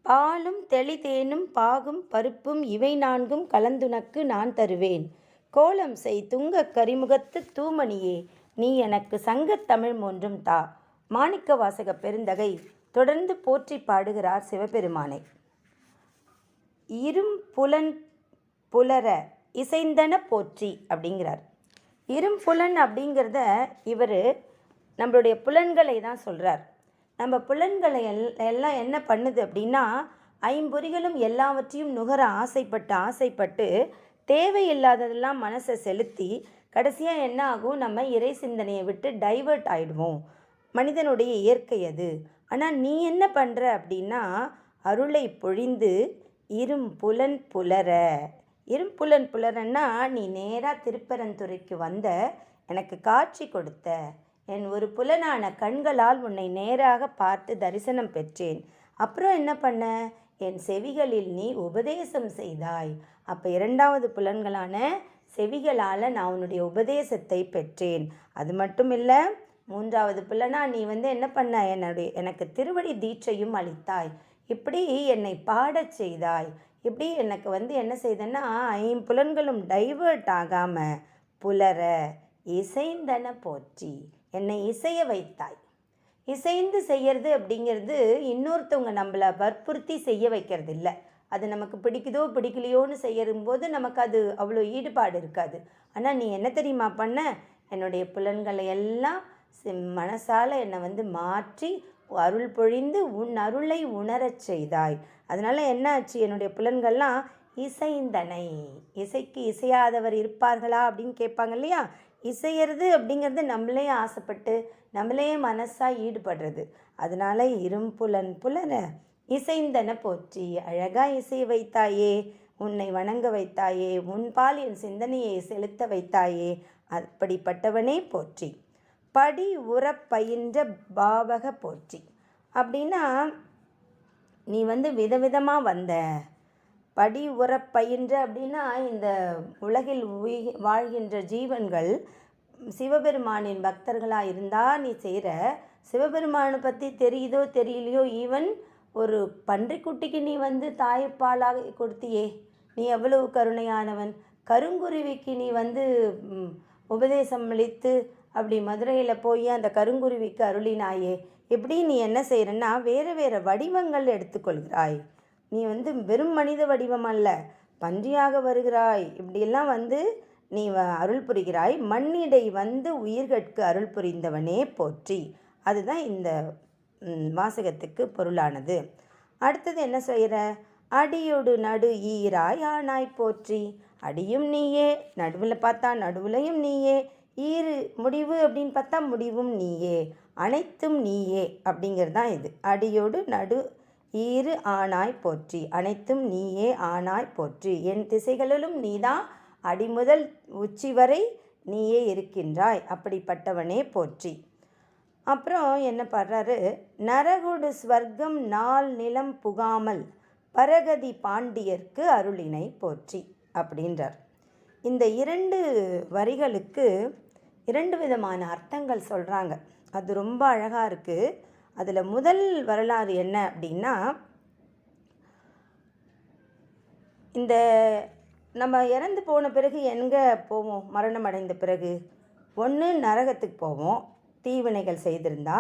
பாலும் தெளிதேனும் பாகும் பருப்பும் இவை நான்கும் கலந்துனக்கு நான் தருவேன். கோலம் செய் துங்கக் கரிமுகத்து தூமணியே, நீ எனக்கு சங்கத் தமிழ் மூன்றும் தா. மாணிக்க வாசக பெருந்தகை தொடர்ந்து போற்றி பாடுகிறார் சிவபெருமானை. இரும்புலன் புலர இசைந்தன போற்றி அப்படிங்கிறார். இரும்புலன் அப்படிங்கிறத இவர் நம்மளுடைய புலன்களை தான் சொல்கிறார். நம்ம புலன்களை எல்லாம் என்ன பண்ணுது அப்படின்னா, ஐம்பொறிகளும் எல்லாவற்றையும் நுகர ஆசைப்பட்டு தேவையில்லாததெல்லாம் மனசை செலுத்தி கடைசியாக என்ன ஆகும், நம்ம இறை சிந்தனையை விட்டு டைவர்ட் ஆகிடுவோம். மனிதனுடைய இயற்கை அது. ஆனால் நீ என்ன பண்ணுற அப்படின்னா, அருளை பொழிந்து இரும்புலன் புலர. இரும்புலன் புலரன்னா, நீ நேராக திருப்பரந்துறைக்கு வந்த, எனக்கு காட்சி கொடுத்த, என் ஒரு புலனான கண்களால் உன்னை நேராக பார்த்து தரிசனம் பெற்றேன். அப்புறம் என்ன பண்ண, என் செவிகளில் நீ உபதேசம் செய்தாய். அப்போ இரண்டாவது புலன்களான செவிகளால் நான் உன்னுடைய உபதேசத்தை பெற்றேன். அது மட்டும் இல்லை, மூன்றாவது புலனா நீ என்ன பண்ண, எனக்கு திருவடி தீட்சையும் அளித்தாய். இப்படி என்னை பாடச் செய்தாய். இப்படி எனக்கு என்ன செய்தன்னா, ஐம்புலன்களும் டைவர்ட் ஆகாமல் புலர இசைந்தன போற்றி, என்னை இசைய வைத்தாய். இசைந்து செய்யறது அப்படிங்கிறது இன்னொருத்தவங்க நம்மளை வற்புறுத்தி செய்ய வைக்கிறது இல்லை. அது நமக்கு பிடிக்குதோ பிடிக்கலையோன்னு செய்யும்போது நமக்கு அது அவ்வளோ ஈடுபாடு இருக்காது. ஆனால் நீ என்ன தெரியுமா பண்ண, என்னுடைய புலன்களை எல்லாம் மனசால் என்னை மாற்றி அருள் பொழிந்து உன் அருளை உணரச் செய்தாய். அதனால் என்ன ஆச்சு, என்னுடைய புலன்கள்லாம் இசைந்தனை. இசைக்கு இசையாதவர் இருப்பார்களா அப்படின்னு கேட்பாங்க இல்லையா. இசையிறது அப்படிங்கிறது நம்மளே ஆசைப்பட்டு நம்மளே மனசாக ஈடுபடுறது. அதனால் இரும்புலன் புலர இசைந்தன போற்றி, அழகாக இசைய வைத்தாயே, உன்னை வணங்க வைத்தாயே, உன் பால் என் சிந்தனையை செலுத்த வைத்தாயே, அப்படிப்பட்டவனே போற்றி. படி உற பயின்ற பாவக போற்றி. அப்படின்னா நீ விதவிதமாக வந்த. படி உற பயின்ற அப்படின்னா, இந்த உலகில் வாழ்கின்ற ஜீவன்கள் சிவபெருமானின் பக்தர்களாக இருந்தால் நீ செய்கிற, சிவபெருமானை பற்றி தெரியுதோ தெரியலையோ, ஈவன் ஒரு பன்றிக்குட்டிக்கு நீ தாய்ப்பாலாக கொடுத்தியே, நீ எவ்வளவு கருணையானவன். கருங்குருவிக்கு நீ உபதேசம் அளித்து அப்படி மதுரையில் போய் அந்த கருங்குருவிக்கு அருளினாயே. எப்படி நீ என்ன செய்கிறன்னா, வேறு வேறு வடிவங்கள் எடுத்துக்கொள்கிறாய். நீ வெறும் மனித வடிவம் அல்ல, பன்றியாக வருகிறாய். இப்படியெல்லாம் நீ அருள் புரிகிறாய். மண்ணிடை உயிர்கட்கு அருள் புரிந்தவனே போற்றி. அதுதான் இந்த வாசகத்துக்கு பொருளானது. அடுத்தது என்ன செய்கிற, அடியோடு நடு ஈராய் ஆனாய் போற்றி. அடியும் நீயே, நடுவில் பார்த்தா நடுவுலையும் நீயே, ஈறு முடிவு அப்படின்னு பார்த்தா முடிவும் நீயே, அனைத்தும் நீயே அப்படிங்கிறது தான் இது. அடியோடு நடு ஈறு ஆனாய் போற்றி, அனைத்தும் நீயே ஆனாய் போற்றி. என் திசைகளிலும் நீதான், அடிமுதல் உச்சி வரை நீயே இருக்கின்றாய், அப்படிப்பட்டவனே போற்றி. அப்புறம் என்ன பாடுறாரு, நரகுடு ஸ்வர்க்கம் நாள் நிலம் புகாமல் பரகதி பாண்டியர்க்கு அருளினை போற்றி அப்படின்றார். இந்த இரண்டு வரிகளுக்கு இரண்டு விதமான அர்த்தங்கள் சொல்கிறாங்க. அது ரொம்ப அழகாக இருக்குது. அதில் முதல் வரலாறு என்ன அப்படின்னா, இந்த நம்ம இறந்து போன பிறகு எங்கே போவோம், மரணம் அடைந்த பிறகு ஒன்று நரகத்துக்கு போவோம் தீவினைகள் செய்திருந்தா,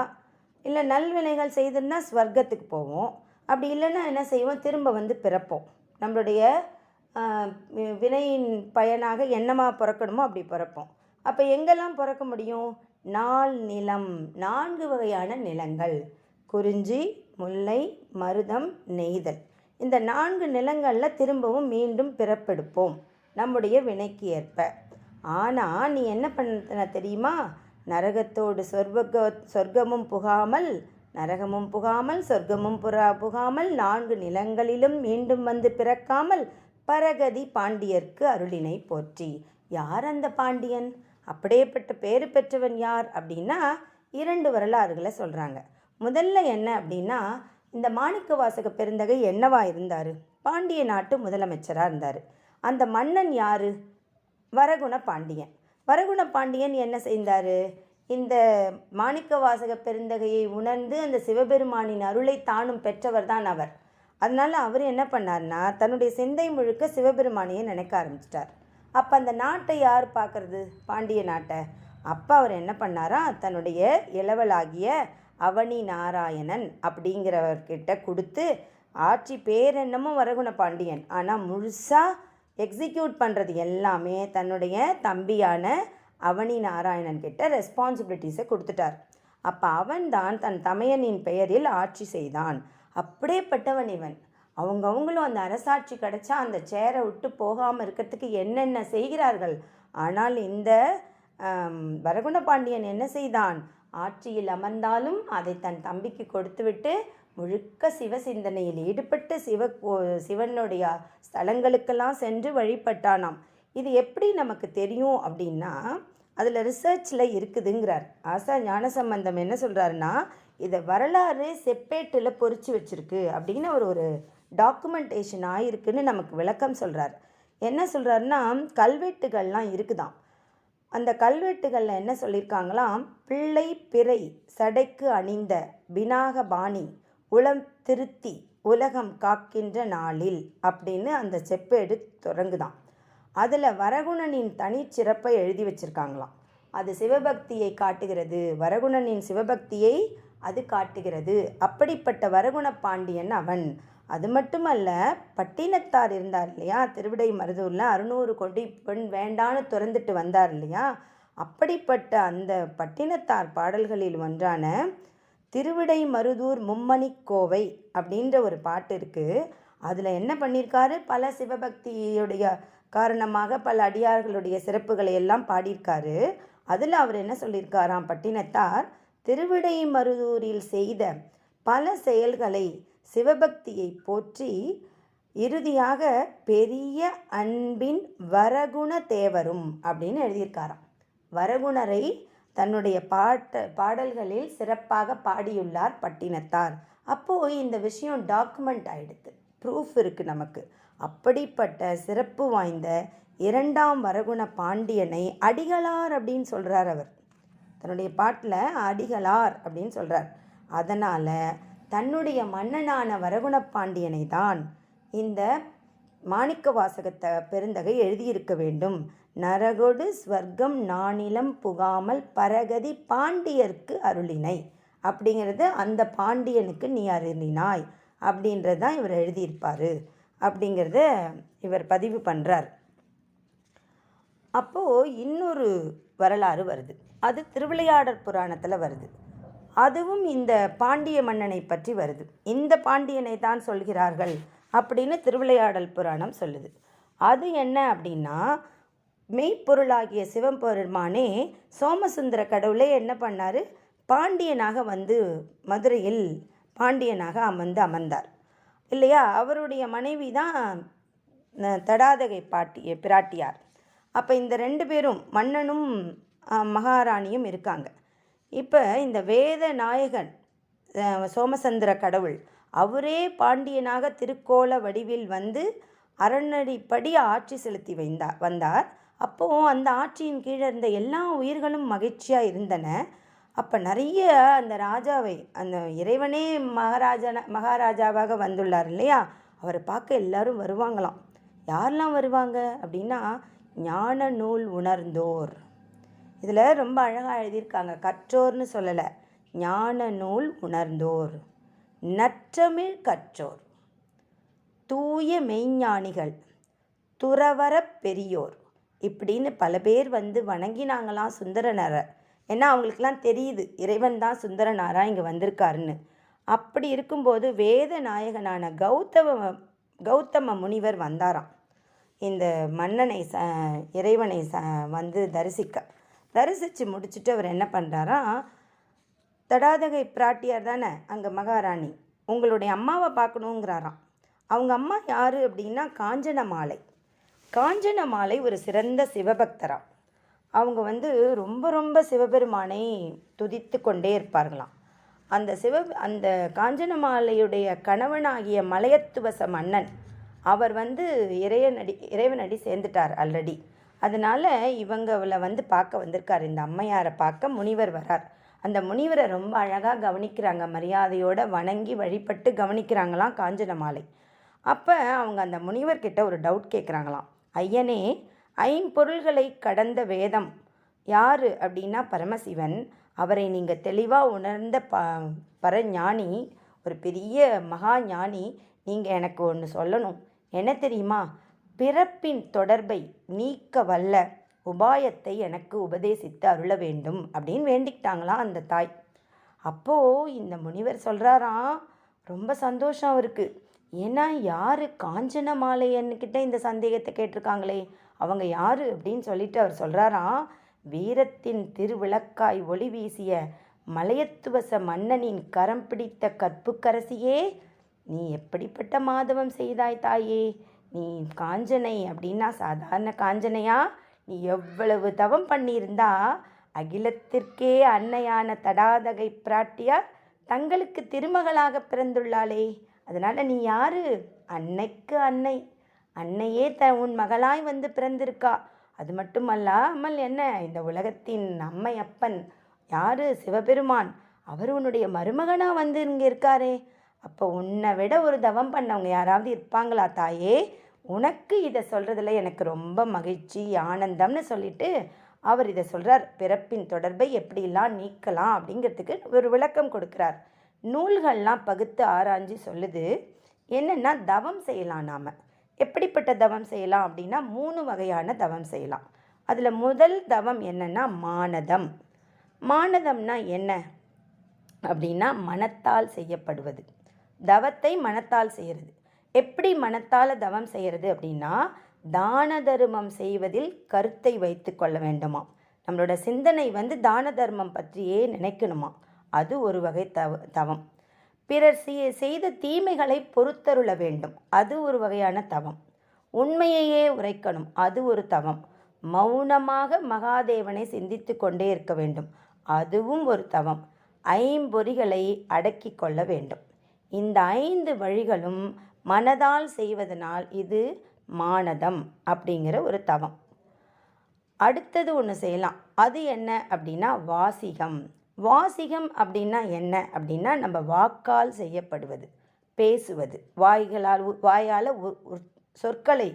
இல்லை நல்வினைகள் செய்திருந்தா ஸ்வர்க்கத்துக்கு போவோம். அப்படி இல்லைன்னா என்ன செய்வோம், திரும்ப பிறப்போம். நம்மளுடைய வினையின் பயனாக என்னமா பிறக்கணுமோ அப்படி பிறப்போம். அப்போ எங்கெல்லாம் பிறக்க முடியும், நாள் நிலம், 4 வகையான நிலங்கள், குறிஞ்சி, முல்லை, மருதம், நெய்தல். இந்த 4 நிலங்களில் திரும்பவும் மீண்டும் பிறப்பெடுப்போம் நம்முடைய வினைக்கு ஏற்ப. ஆனால் நீ என்ன பண்ண தெரியுமா, நரகத்தோடு சொர்க்கமும் புகாமல், நரகமும் புகாமல், சொர்க்கமும் புகாமல், 4 நிலங்களிலும் மீண்டும் பிறக்காமல் பரகதி பாண்டியர்க்கு அருளினை போற்றி. யார் அந்த பாண்டியன், அப்படியேப்பட்ட பேறு பெற்றவன் யார் அப்படின்னா, 2 வரலாறுகளை சொல்கிறாங்க. முதல்ல என்ன அப்படின்னா, இந்த மாணிக்க வாசக பெருந்தகை என்னவா இருந்தார், பாண்டிய நாட்டு முதலமைச்சராக இருந்தார். அந்த மன்னன் யார், வரகுண பாண்டியன். வரகுண பாண்டியன் என்ன செய்தார், இந்த மாணிக்க வாசக பெருந்தகையை உணர்ந்து அந்த சிவபெருமானின் அருளை தானும் பெற்றவர் தான் அவர். அதனால் அவர் என்ன பண்ணார்னா தன்னுடைய சிந்தை முழுக்க சிவபெருமானையே நினைக்க ஆரம்பிச்சிட்டார். அப்போ அந்த நாட்டை யார் பார்க்குறது, பாண்டிய நாட்டை? அப்போ அவர் என்ன பண்ணாரா, தன்னுடைய இளவலாகிய அவனி நாராயணன் அப்படிங்கிறவர்கிட்ட கொடுத்து ஆட்சி பேர் என்னமோ வரகுண பாண்டியன், ஆனால் முழுசாக எக்ஸிக்யூட் பண்ணுறது எல்லாமே தன்னுடைய தம்பியான அவனி நாராயணன் கிட்ட ரெஸ்பான்சிபிலிட்டிஸை கொடுத்துட்டார். அப்போ அவன்தான் தன் தமையனின் பெயரில் ஆட்சி செய்தான். அப்படியேப்பட்டவன் இவன். அவங்களும் அந்த அரசாட்சி கிடச்சா அந்த சேரை விட்டு போகாமல் இருக்கிறதுக்கு என்னென்ன செய்கிறார்கள். ஆனால் இந்த வரகுண பாண்டியன் என்ன செய்தான், ஆட்சியில் அமர்ந்தாலும் அதை தன் தம்பிக்கு கொடுத்துவிட்டு முழுக்க சிவ சிந்தனையில் ஈடுபட்டு சிவனுடைய ஸ்தலங்களுக்கெல்லாம் சென்று வழிபட்டானாம். இது எப்படி நமக்கு தெரியும் அப்படின்னா, அதில் ரிசர்ச்சில் இருக்குதுங்கிறார் ஆசா ஞானசம்பந்தம். என்ன சொல்கிறாருன்னா, இதை வரலாறு செப்பேட்டில் பொறிச்சு வச்சுருக்கு அப்படின்னு ஒரு டாக்குமெண்டேஷன் ஆகிருக்குன்னு நமக்கு விளக்கம் சொல்கிறார். என்ன சொல்கிறாருன்னா, கல்வெட்டுகள்லாம் இருக்குதாம். அந்த கல்வெட்டுகளில் என்ன சொல்லியிருக்காங்களாம், பிள்ளை பிறை சடைக்கு அணிந்த பினாக பாணி உளம் திருத்தி உலகம் காக்கின்ற நாளில் அப்படின்னு அந்த செப்பேடு தொடங்குதான். அதில் வரகுணனின் தனிச்சிறப்பை எழுதி வச்சுருக்காங்களாம். அது சிவபக்தியை காட்டுகிறது, வரகுணனின் சிவபக்தியை அது காட்டுகிறது. அப்படிப்பட்ட வரகுண பாண்டியன் அவன். அது மட்டுமல்ல, பட்டினத்தார் இருந்தார் இல்லையா, திருவிடை மருதூரில் 600 கோடி பெண் வேண்டான்னு திறந்துட்டு வந்தார் இல்லையா, அப்படிப்பட்ட அந்த பட்டினத்தார் பாடல்களில் ஒன்றான திருவிடை மருதூர் மும்மணி கோவை அப்படின்ற ஒரு பாட்டு இருக்குது. அதில் என்ன பண்ணியிருக்காரு, பல சிவபக்தியுடைய காரணமாக பல அடியார்களுடைய சிறப்புகளை எல்லாம் பாடியிருக்காரு. அதில் அவர் என்ன சொல்லியிருக்காராம், பட்டினத்தார் திருவிடை மருதூரில் செய்த பல செயல்களை சிவபக்தியை போற்றி இறுதியாக பெரிய அன்பின் வரகுண தேவரும் அப்படின்னு எழுதியிருக்காராம். வரகுணரை தன்னுடைய பாடல்களில் சிறப்பாக பாடியுள்ளார் பட்டினத்தார். அப்போது இந்த விஷயம் டாக்குமெண்ட் ஆகிடுது, ப்ரூஃப் இருக்குது நமக்கு. அப்படிப்பட்ட சிறப்பு வாய்ந்த 2ஆம் வரகுண பாண்டியனை அடிகளார் அப்படின்னு சொல்கிறார் அவர். தன்னுடைய பாட்டில் அடிகளார் அப்படின்னு சொல்கிறார். அதனால் தன்னுடைய மன்னனான வரகுண பாண்டியனை தான் இந்த மாணிக்க வாசகத்தை பெருந்தகை எழுதியிருக்க வேண்டும். நரகொடு ஸ்வர்க்கம் நானிலம் புகாமல் பரகதி பாண்டியர்க்கு அருளினை அப்படிங்கிறது, அந்த பாண்டியனுக்கு நீ அருளினாய் அப்படின்றது தான் இவர் எழுதியிருப்பார் அப்படிங்கிறத இவர் பதிவு பண்ணுறார். அப்போது இன்னொரு வரலாறு வருது, அது திருவிளையாடற் புராணத்தில் வருது. அதுவும் இந்த பாண்டிய மன்னனை பற்றி வருது. இந்த பாண்டியனை தான் சொல்கிறார்கள் அப்படின்னு திருவிளையாடல் புராணம் சொல்லுது. அது என்ன அப்படின்னா, மெய்ப்பொருளாகிய சிவபெருமானே சோமசுந்தர கடவுளே என்ன பண்ணார், பாண்டியனாக வந்து மதுரையில் பாண்டியனாக அமர்ந்தார் இல்லையா. அவருடைய மனைவி தான் தடாதகை பிராட்டியார். அப்போ இந்த 2 பேரும் மன்னனும் மகாராணியும் இருக்காங்க. இப்போ இந்த வேத நாயகன் சோமசுந்தர கடவுள் அவரே பாண்டியனாக திருக்கோல வடிவில் வந்து அறநடிப்படி ஆட்சி செலுத்தி வந்தார். அப்போது அந்த ஆட்சியின் கீழே இருந்த எல்லா உயிர்களும் மகிழ்ச்சியாக இருந்தன. அப்போ நிறைய அந்த ராஜாவை, அந்த இறைவனே மகாராஜாவாக வந்துள்ளார் இல்லையா, அவரை பார்க்க எல்லாரும் வருவாங்களாம். யாரெல்லாம் வருவாங்க அப்படின்னா, ஞான நூல் உணர்ந்தோர். இதில் ரொம்ப அழகாக எழுதியிருக்காங்க, கற்றோர்னு சொல்லலை, ஞான நூல் உணர்ந்தோர், நற்றமிழ் கற்றோர், தூய மெய்ஞானிகள், துறவர பெரியோர் இப்படின்னு பல பேர் வந்து வணங்கினாங்களாம் சுந்தரனாரை. ஏன்னா அவங்களுக்கெல்லாம் தெரியுது இறைவன் தான் சுந்தரனாரா இங்கே வந்திருக்காருன்னு. அப்படி இருக்கும்போது வேத நாயகனான கௌதம முனிவர் வந்தாராம் இந்த மன்னனை இறைவனை வந்து தரிசித்து முடிச்சுட்டு அவர் என்ன பண்ணுறாரா, தடாதகை பிராட்டியார் தானே அங்கே மகாராணி, உங்களுடைய அம்மாவை பார்க்கணுங்கிறாராம். அவங்க அம்மா யார் அப்படின்னா காஞ்சனமாலை ஒரு சிறந்த சிவபக்தராம். அவங்க வந்து ரொம்ப ரொம்ப சிவபெருமானை துதித்து கொண்டே இருப்பார்களாம். அந்த காஞ்சனமாலையுடைய கணவனாகிய மலையத்துவச மன்னன் அவர் வந்து இறைவனடி சேர்ந்துட்டார் ஆல்ரெடி. அதனால் இவங்களை வந்து பார்க்க வந்திருக்கார், இந்த அம்மையாரை பார்க்க முனிவர் வரார். அந்த முனிவரை ரொம்ப அழகாக கவனிக்கிறாங்க, மரியாதையோட வணங்கி வழிபட்டு கவனிக்கிறாங்களாம் காஞ்சனமாலை. அப்போ அவங்க அந்த முனிவர்கிட்ட ஒரு டவுட் கேட்குறாங்களாம். ஐயனே, ஐம்பொருள்களை கடந்த வேதம் யார் அப்படின்னா பரமசிவன். அவரை நீங்கள் தெளிவாக உணர்ந்த பரஞானி, ஒரு பெரிய மகா ஞானி. நீங்கள் எனக்கு ஒன்று சொல்லணும். என்ன தெரியுமா? பிறப்பின் தொடர்பை நீக்க வல்ல உபாயத்தை எனக்கு உபதேசித்து அருள வேண்டும் அப்படின்னு வேண்டிக்கிட்டாங்களாம் அந்த தாய். அப்போது இந்த முனிவர் சொல்கிறாராம், ரொம்ப சந்தோஷம் அவருக்கு. ஏன்னா யார் காஞ்சனமாலையன்கிட்ட இந்த சந்தேகத்தை கேட்டிருக்காங்களே, அவங்க யார் அப்படின்னு சொல்லிட்டு அவர் சொல்கிறாராம், வீரத்தின் திருவிளக்காய் ஒளி வீசிய மலையத்துவச மன்னனின் கரம் பிடித்த கற்புக்கரசியே, நீ எப்படிப்பட்ட மாதவம் செய்தாய் தாயே? நீ காஞ்சனை அப்படின்னா சாதாரண காஞ்சனையா? நீ எவ்வளவு தவம் பண்ணியிருந்தா அகிலத்திற்கே அன்னையான தடாதகை பிராட்டியார் தங்களுக்கு திருமகளாக பிறந்துள்ளாளே. அதனால் நீ யாரு? அன்னைக்கு அன்னை. அன்னையே உன் மகளாய் வந்து பிறந்திருக்கா. அது மட்டுமல்லாமல் என்ன, இந்த உலகத்தின் அம்மை அப்பன் யாரு? சிவபெருமான். அவர் உன்னுடைய மருமகனாக வந்து இங்கே இருக்காரே. அப்போ உன்னை விட ஒரு தவம் பண்ணவங்க யாராவது இருப்பாங்களா தாயே? உனக்கு இதை சொல்கிறதுல எனக்கு ரொம்ப மகிழ்ச்சி, ஆனந்தம்னு சொல்லிட்டு அவர் இதை சொல்கிறார். பிறப்பின் தொடர்பை எப்படிலாம் நீக்கலாம் அப்படிங்கிறதுக்கு ஒரு விளக்கம் கொடுக்குறார். நூல்கள்லாம் பகுத்து ஆராய்ஞ்சு சொல்லுது. என்னென்னா தவம் செய்யலாம். நாம் எப்படிப்பட்ட தவம் செய்யலாம் அப்படின்னா 3 வகையான தவம் செய்யலாம். அதில் முதல் தவம் என்னென்னா மானதம். மானதம்னா என்ன அப்படின்னா மனத்தால் செய்யப்படுவது. தவத்தை மனத்தால் செய்கிறது. எப்படி மனத்தால் தவம் செய்கிறது அப்படின்னா தான தர்மம் செய்வதில் கருத்தை வைத்து கொள்ள வேண்டுமா. நம்மளோட சிந்தனை தான தர்மம் பற்றியே நினைக்கணுமா. அது ஒரு வகை தவம். பிறர் செய்த தீமைகளை பொறுத்தருள வேண்டும். அது ஒரு வகையான தவம். உண்மையையே உரைக்கணும். அது ஒரு தவம். மௌனமாக மகாதேவனை சிந்தித்து கொண்டே இருக்க வேண்டும். அதுவும் ஒரு தவம். ஐம்பொறிகளை அடக்கி கொள்ள வேண்டும். இந்த 5 வழிகளும் மனதால் செய்வதனால் இது மானதம் அப்படிங்கிற ஒரு தவம். அடுத்தது ஒன்று செய்யலாம். அது என்ன அப்படின்னா வாசிகம். வாசிகம் அப்படின்னா என்ன அப்படின்னா நம்ம வாக்கால் செய்யப்படுவது, பேசுவது, வாயால் சொற்களை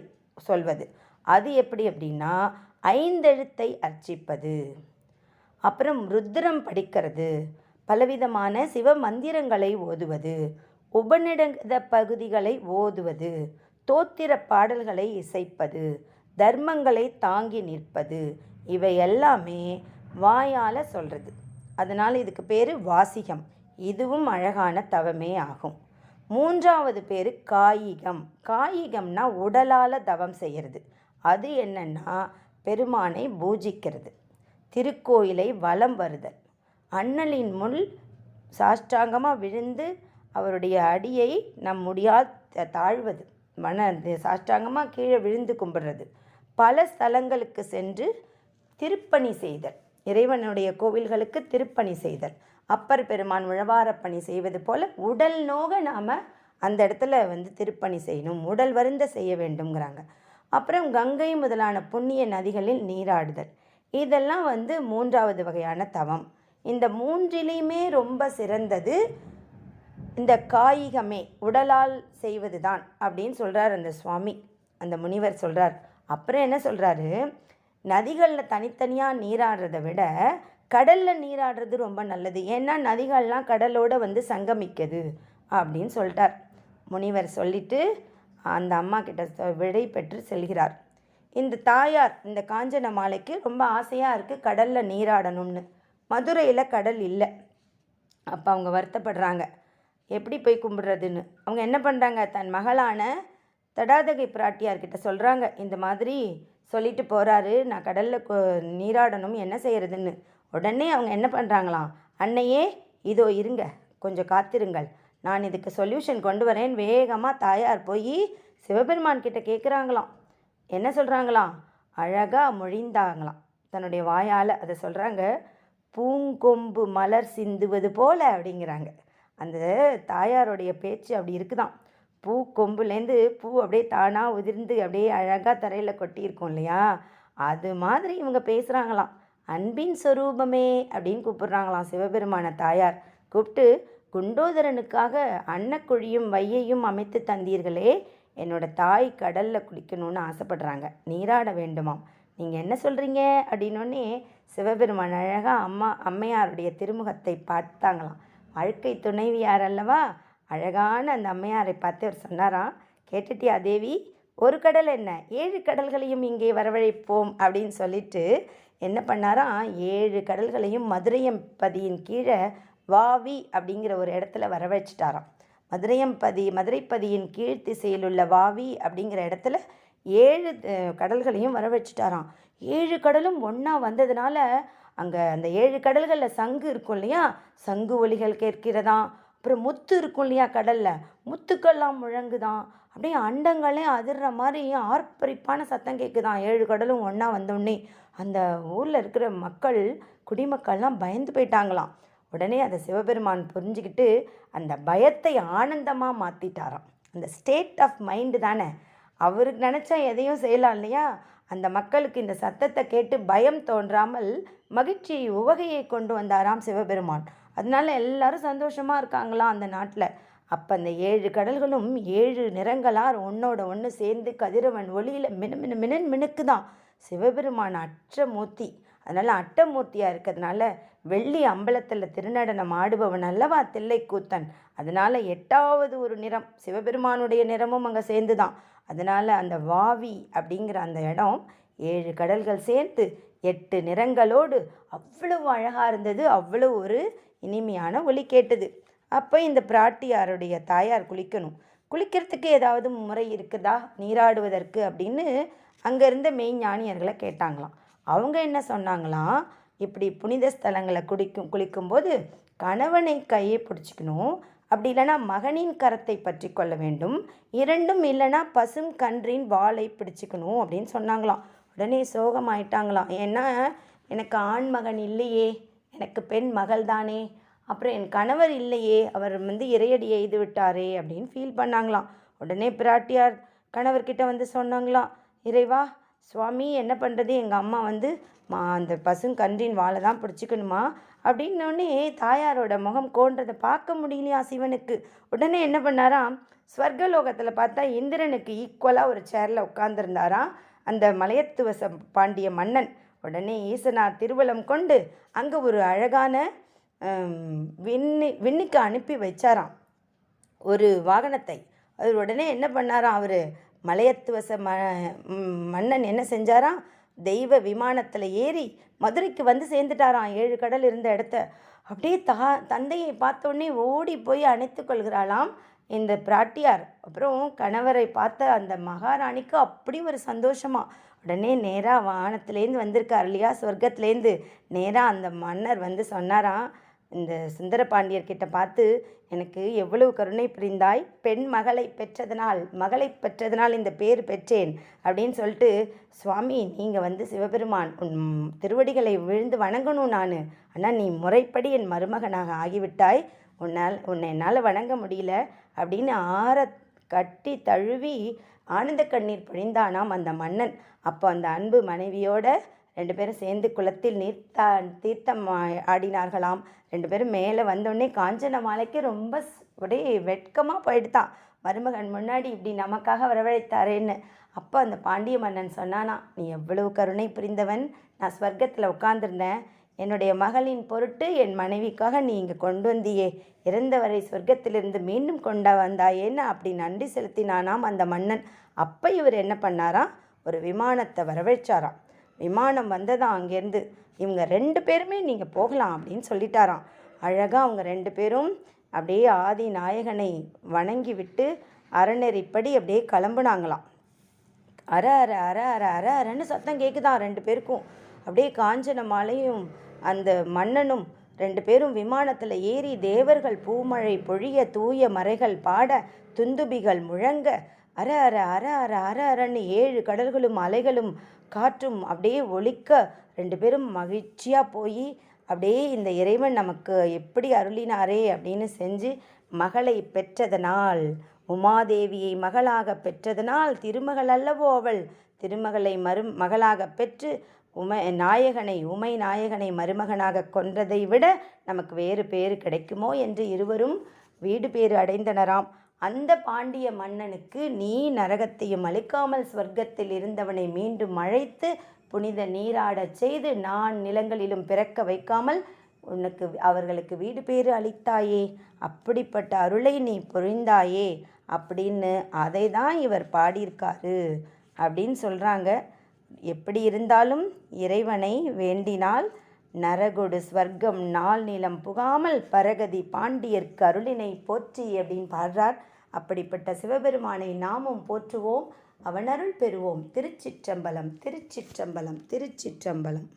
சொல்வது. அது எப்படி அப்படின்னா 5 எழுத்தை அர்ச்சிப்பது, அப்புறம் ருத்ரம் படிக்கிறது, பலவிதமான சிவ மந்திரங்களை ஓதுவது, உபநிடத பகுதிகளை ஓதுவது, தோத்திர பாடல்களை இசைப்பது, தர்மங்களை தாங்கி நிற்பது, இவை எல்லாமே வாயால் சொல்கிறது. அதனால் இதுக்கு பேர் வாசிகம். இதுவும் அழகான தவமே ஆகும். 3வது பேர் காயிகம். காயிகம்னா உடலால் தவம் செய்கிறது. அது என்னன்னா பெருமானை பூஜிக்கிறது, திருக்கோயிலை வலம் வருதல், அண்ணலின் முள் சாஷ்டாங்கமாக விழுந்து அவருடைய அடியை நம் முடியால் தாழ்வது, சாஷ்டாங்கமாக கீழே விழுந்து கும்பிடுறது, பல ஸ்தலங்களுக்கு சென்று திருப்பணி செய்தல், இறைவனுடைய கோவில்களுக்கு திருப்பணி செய்தல், அப்பர் பெருமான் உழவாரப்பணி செய்வது போல் உடல் நோக நாம் அந்த இடத்துல திருப்பணி செய்யணும், உடல் வருந்த செய்ய வேண்டும்ங்கிறாங்க. அப்புறம் கங்கை முதலான புண்ணிய நதிகளில் நீராடுதல். இதெல்லாம் 3வது வகையான தவம். இந்த 3லையுமே ரொம்ப சிறந்தது இந்த காயிகமே, உடலால் செய்வது தான் அப்படின்னு சொல்கிறார் அந்த சுவாமி, அந்த முனிவர் சொல்கிறார். அப்புறம் என்ன சொல்கிறாரு, நதிகளில் தனித்தனியாக நீராடுறதை விட கடலில் நீராடுறது ரொம்ப நல்லது. ஏன்னா நதிகள்லாம் கடலோடு சங்கமிக்குது அப்படின்னு சொல்லிட்டார் முனிவர். சொல்லிட்டு அந்த அம்மா கிட்ட விடை பெற்று செல்கிறார். இந்த தாயார் இந்த காஞ்சன மாலைக்கு ரொம்ப ஆசையாக இருக்குது கடலில் நீராடணும்னு. மதுரையில் கடல் இல்லை. அப்போ அவங்க வருத்தப்படுறாங்க, எப்படி போய் கும்பிடுறதுன்னு. அவங்க என்ன பண்ணுறாங்க, தன் மகளான தடாதகை பிராட்டியார்கிட்ட சொல்கிறாங்க, இந்த மாதிரி சொல்லிட்டு போகிறாரு, நான் கடலில் நீராடணும், என்ன செய்கிறதுன்னு. உடனே அவங்க என்ன பண்ணுறாங்களாம், அன்னையே இதோ இருங்க, கொஞ்சம் காத்திருங்கள், நான் இதுக்கு சொல்யூஷன் கொண்டு வரேன். வேகமாக தாயார் போய் சிவபெருமான் கிட்ட கேட்குறாங்களாம். என்ன சொல்கிறாங்களாம், அழகாக மொழிந்தாங்களாம் தன்னுடைய வாயால். அதை சொல்கிறாங்க, பூங்கொம்பு மலர் சிந்துவது போல அப்படிங்கிறாங்க. அந்த தாயாருடைய பேச்சு அப்படி இருக்குதான். பூ கொம்புலேருந்து பூ அப்படியே தானாக உதிர்ந்து அப்படியே அழகாக தரையில் கொட்டியிருக்கோம் இல்லையா, அது மாதிரி இவங்க பேசுகிறாங்களாம். அன்பின் சொரூபமே அப்படின்னு கூப்பிடுறாங்களாம் சிவபெருமான தாயார். கூப்பிட்டு குண்டோதரனுக்காக அன்னக்குழியும் வையையும் அமைத்து தந்தீர்களே, என்னோட தாய் கடலில் குளிக்கணும்னு ஆசைப்படுறாங்க, நீராட வேண்டுமாம், நீங்கள் என்ன சொல்கிறீங்க அப்படின்னோடனே சிவபெருமான் அழகாக அம்மையாருடைய திருமுகத்தை பார்த்தாங்களாம். வாழ்க்கை துணைவியார் அல்லவா, அழகான அந்த அம்மையாரை பார்த்து அவர் சொன்னாராம், கேட்டுட்டியா தேவி, ஒரு கடல் என்ன 7 கடல்களையும் இங்கே வரவழைப்போம் அப்படின்னு சொல்லிட்டு என்ன பண்ணாராம், 7 கடல்களையும் மதுரையம்பதியின் கீழே வாவி அப்படிங்கிற ஒரு இடத்துல வரவழைச்சிட்டாராம். மதுரைப்பதியின் கீழ் திசையில் உள்ள வாவி அப்படிங்கிற இடத்துல 7 கடல்களையும் வரவழைச்சிட்டாராம். 7 கடலும் ஒன்றா வந்ததுனால அங்கே அந்த 7 கடல்களில் சங்கு இருக்கும் இல்லையா, சங்கு ஒலிகள் கேட்கிறதாம். அப்புறம் முத்து இருக்கும் இல்லையா கடலில், முத்துக்கெல்லாம் முழங்குதான். அப்படியே அண்டங்களே அதிர்ற மாதிரி ஆர்ப்பரிப்பான சத்தம் கேட்குதான். 7 கடலும் ஒன்றா வந்தோடனே அந்த ஊரில் இருக்கிற குடிமக்கள்லாம் பயந்து போயிட்டாங்களாம். உடனே அதை சிவபெருமான் புரிஞ்சுக்கிட்டு அந்த பயத்தை ஆனந்தமாக மாற்றிட்டாராம். அந்த ஸ்டேட் ஆஃப் மைண்டு தானே, அவருக்கு நினச்சா எதையும் செய்யலாம் இல்லையா. அந்த மக்களுக்கு இந்த சத்தத்தை கேட்டு பயம் தோன்றாமல் மகிழ்ச்சி உவகையை கொண்டு வந்தாராம் சிவபெருமான். அதனால எல்லாரும் சந்தோஷமாக இருக்காங்களாம் அந்த நாட்டில். அப்போ அந்த 7 கடல்களும் 7 நிறங்களார் ஒன்றோட ஒன்று சேர்ந்து கதிரவன் ஒளியில் மினுக்குதான். சிவபெருமான் அற்றமூர்த்தி, அதனால் அட்டமூர்த்தியாக இருக்கிறதுனால வெள்ளி அம்பலத்தில் திருநடனம் ஆடுபவன் அல்லவா தில்லைக்கூத்தன். அதனால் 8வது ஒரு நிறம் சிவபெருமானுடைய நிறமும் அங்கே சேர்ந்து தான். அதனால் அந்த வாவி அப்படிங்கிற அந்த இடம் 7 கடல்கள் சேர்த்து 8 நிறங்களோடு அவ்வளவு அழகாக இருந்தது. அவ்வளோ ஒரு இனிமையான ஒலி கேட்டது. அப்போ இந்த பிராட்டியாருடைய தாயார் குளிக்கிறதுக்கு ஏதாவது முறை இருக்குதா நீராடுவதற்கு அப்படின்னு அங்கே இருந்த மெய்ஞானியர்களை கேட்டாங்களாம். அவங்க என்ன சொன்னாங்களாம், இப்படி புனித ஸ்தலங்களை குளிக்கும்போது கணவனை கையை பிடிச்சிக்கணும், அப்படி இல்லைனா மகனின் கரத்தை பற்றி கொள்ள வேண்டும், 2ம் இல்லைனா பசும் கன்றின் வாளை பிடிச்சிக்கணும் அப்படின்னு சொன்னாங்களாம். உடனே சோகமாயிட்டாங்களாம். ஏன்னா எனக்கு ஆண் மகன் இல்லையே, எனக்கு பெண் மகள் தானே, அப்புறம் என் கணவர் இல்லையே, அவர் இறையடி எய்து விட்டாரே அப்படின்னு ஃபீல் பண்ணாங்களாம். உடனே பிராட்டியார் கணவர்கிட்ட வந்து சொன்னாங்களாம், இறைவா சுவாமி என்ன பண்ணுறது, எங்கள் அம்மா அந்த பசுங்கன்றின் வாழை தான் பிடிச்சிக்கணுமா அப்படின்னோடனே தாயாரோட முகம் கோன்றதை பார்க்க முடியலையா சிவனுக்கு. உடனே என்ன பண்ணாராம், ஸ்வர்கலோகத்தில் பார்த்தா இந்திரனுக்கு ஈக்குவலாக ஒரு சேரில் உட்கார்ந்துருந்தாராம் அந்த மலையத்துவச பாண்டிய மன்னன். உடனே ஈசனார் திருவலம் கொண்டு அங்கே ஒரு அழகான விண்ணுக்கு அனுப்பி வச்சாராம் ஒரு வாகனத்தை. அது உடனே என்ன பண்ணாராம், அவர் மலையத்துவச மன்னன் என்ன செஞ்சாராம், தெய்வ விமானத்தில் ஏறி மதுரைக்கு வந்து சேர்ந்துட்டாராம். 7 கடல் இருந்த இடத்த. அப்படியே தந்தையை பார்த்தோன்னே ஓடி போய் அணைத்து கொள்கிறாளாம் இந்த பிராட்டியார். அப்புறம் கணவரை பார்த்த அந்த மகாராணிக்கு அப்படி ஒரு சந்தோஷமா. உடனே நேராக வானத்துலேருந்து வந்திருக்கார் இல்லையா, சொர்க்கத்துலேருந்து நேராக அந்த மன்னர் சொன்னாராம் இந்த சுந்தரபாண்டியர்கிட்ட பார்த்து, எனக்கு எவ்வளவு கருணை புரிந்தாய், பெண் மகளை பெற்றதனால் இந்த பேர் பெற்றேன் அப்படின்னு சொல்லிட்டு, சுவாமி நீங்கள் சிவபெருமான் உன் திருவடிகளை விழுந்து வணங்கணும் நான், ஆனால் நீ முறைப்படி என் மருமகனாக ஆகிவிட்டாய், உன்னை என்னால் வணங்க முடியல அப்படின்னு கட்டி தழுவி ஆனந்த கண்ணீர் பொழிந்தானாம் அந்த மன்னன். அப்போ அந்த அன்பு மனைவியோட 2 பேரும் சேர்ந்து குளத்தில் தீர்த்தம் ஆடினார்களாம். 2 பேரும் மேலே வந்தோடனே காஞ்சன மாலைக்கு ரொம்ப ஒரே வெட்கமாக போயிடுதான், மருமகன் முன்னாடி இப்படி நமக்காக வரவழைத்தாரேன்னு. அப்போ அந்த பாண்டிய மன்னன் சொன்னானா, நீ எவ்வளவு கருணை புரிந்தவன், நான் ஸ்வர்க்கத்தில் உட்கார்ந்துருந்தேன், என்னுடைய மகளின் பொருட்டு என் மனைவிக்காக நீ இங்கே கொண்டு வந்தியே, இறந்தவரை சொர்க்கத்திலிருந்து மீண்டும் கொண்டு வந்தாயேன்னு அப்படி நன்றி செலுத்தினானாம் அந்த மன்னன். அப்போ இவர் என்ன பண்ணாராம், ஒரு விமானத்தை வரவழைச்சாராம். விமானம் வந்ததான் அங்கேருந்து. இவங்க 2 பேருமே நீங்கள் போகலாம் அப்படின்னு சொல்லிட்டாராம். அழகாக அவங்க 2 பேரும் அப்படியே ஆதி நாயகனை வணங்கி விட்டு அறநெறிப்படி அப்படியே கிளம்புனாங்களாம். அற அற அற அற அற அரன்னு சத்தம் கேட்குதான் 2 பேருக்கும். அப்படியே காஞ்சன மாலையும் அந்த மன்னனும் 2 பேரும் விமானத்தில் ஏறி தேவர்கள் பூமழை பொழிய தூய மறைகள் பாட துந்துபிகள் முழங்க அற அற அற அற அற அரன்னு 7 கடல்களும் அலைகளும் காற்றும் அப்படியே ஒலிக்க 2 பேரும் மகிழ்ச்சியாக போய் அப்படியே இந்த இறைவன் நமக்கு எப்படி அருளினாரே அப்படின்னு செஞ்சு மகளை பெற்றதனால், உமாதேவியை மகளாக பெற்றதனால் திருமகள் அல்லவோ அவள், திருமகளை மகளாக பெற்று உமை நாயகனை மருமகனாக கொன்றதை விட நமக்கு வேறு பேறு கிடைக்குமோ என்று இருவரும் வீடு பேறு அடைந்தனராம். அந்த பாண்டிய மன்னனுக்கு நீ நரகத்தையும் அழிக்காமல் ஸ்வர்க்கத்தில் இருந்தவனை மீண்டும் அழைத்து புனித நீராடச் செய்து நான் நிலங்களிலும் பிறக்க வைக்காமல் அவர்களுக்கு வீடு பேறு அளித்தாயே, அப்படிப்பட்ட அருளை நீ புரிந்தாயே அப்படின்னு அதை தான் இவர் பாடியிருக்காரு அப்படின்னு சொல்கிறாங்க. எப்படி இருந்தாலும் இறைவனை வேண்டினால் நரகொடு ஸ்வர்க்கம் நாள் நிலம் புகாமல் பரகதி பாண்டியர்க்கு அருளினை போற்றி அப்படின்னு பாடுறார். அப்படிப்பட்ட சிவபெருமானை நாமும் போற்றுவோம், அவனருள் பெறுவோம். திருச்சிற்றம்பலம், திருச்சிற்றம்பலம், திருச்சிற்றம்பலம்.